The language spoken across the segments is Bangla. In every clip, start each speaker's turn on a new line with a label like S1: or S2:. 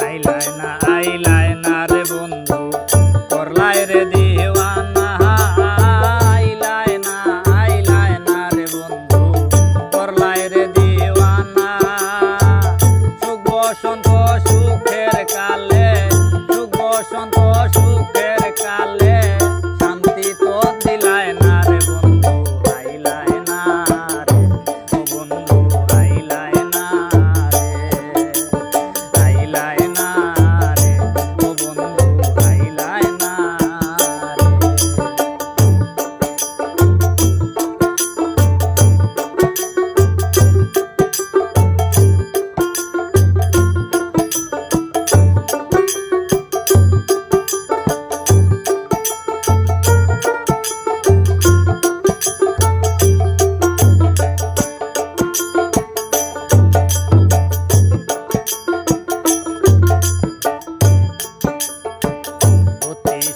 S1: আইলাই না রে বন্ধু করলাই রে দিওয়ানা আইলাই না রে বন্ধু করলাই রে দিওয়ানা সুখ বসন্ত সুখের কালে সুখ বসন্ত সুখের কালে শান্তি তো দিলাই না রে বন্ধু আইলাই না রে ও বন্ধু আইলাই না রে আইলাই না রে ও বন্ধু আইলাই না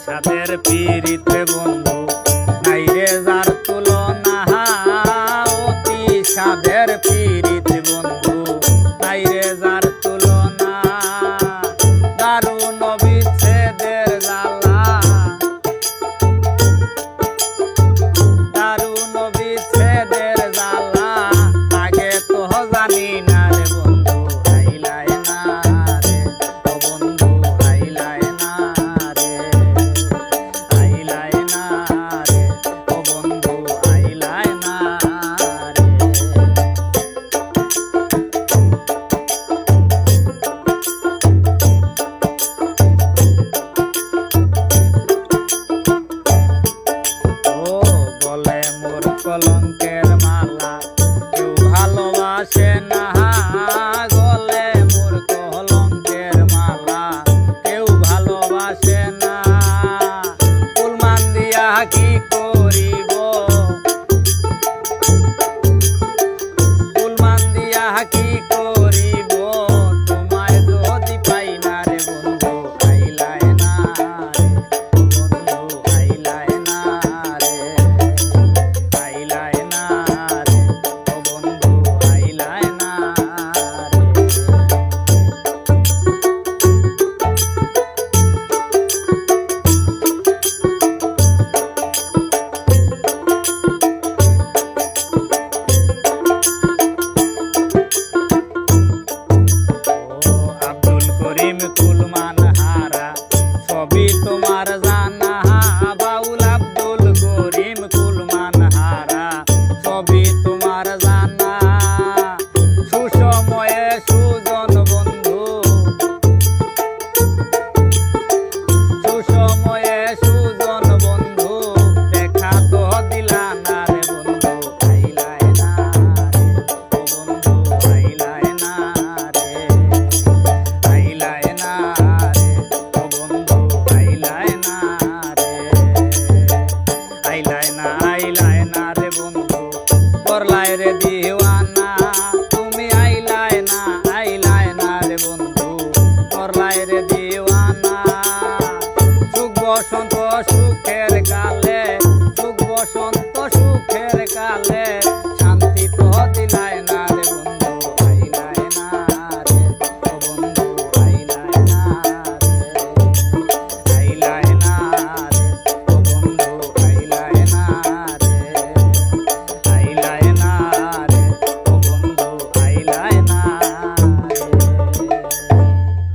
S1: সাদের পীড়িতে বন্ধু নাই রে যার তুলনা অতি সাদের পীড়িতে বন্ধু নাই রে যার তুলনা দারুণ বিচ্ছেদের জ্বালা দারুণ বিচ্ছেদের জ্বালা আগে তো জানি না রে বন্ধু আইলাই না রে ও বন্ধু আইলাই না রে আইলাই না রে ও বন্ধু আইলাই না রে ও গলে মোর কলঙ্কের মালা কেউ ভালোবাসে না গলে মোর কলঙ্কের মালা কেউ ভালোবাসে না ফুলমান দিয়া কি করিব ফুলমান দিয়া কি করিব তোমায় যদি পাই না রে বন্ধু আইলাই না রে বন্ধু আইলাই না রে আইলাই না রে ও বন্ধু আইলাই না রে আব্দুল করিম কুলমান হারা সবই তোমার জানা বাউল আব্দুল করিম কুলমান হারা সবই তোমার জানা সুসময়ে সুজন বন্ধু সুসময়ে সুজন বন্ধু দেখা তো দিলা না রে বন্ধু আইলাই না রে ও বন্ধু আইলাই না রে আইলাই না রে ও বন্ধু আইলাই না রে আইলাই না রে বন্ধু করলাই রে দিওয়ানা তুমি আইলাই না রে বন্ধু করলাই রে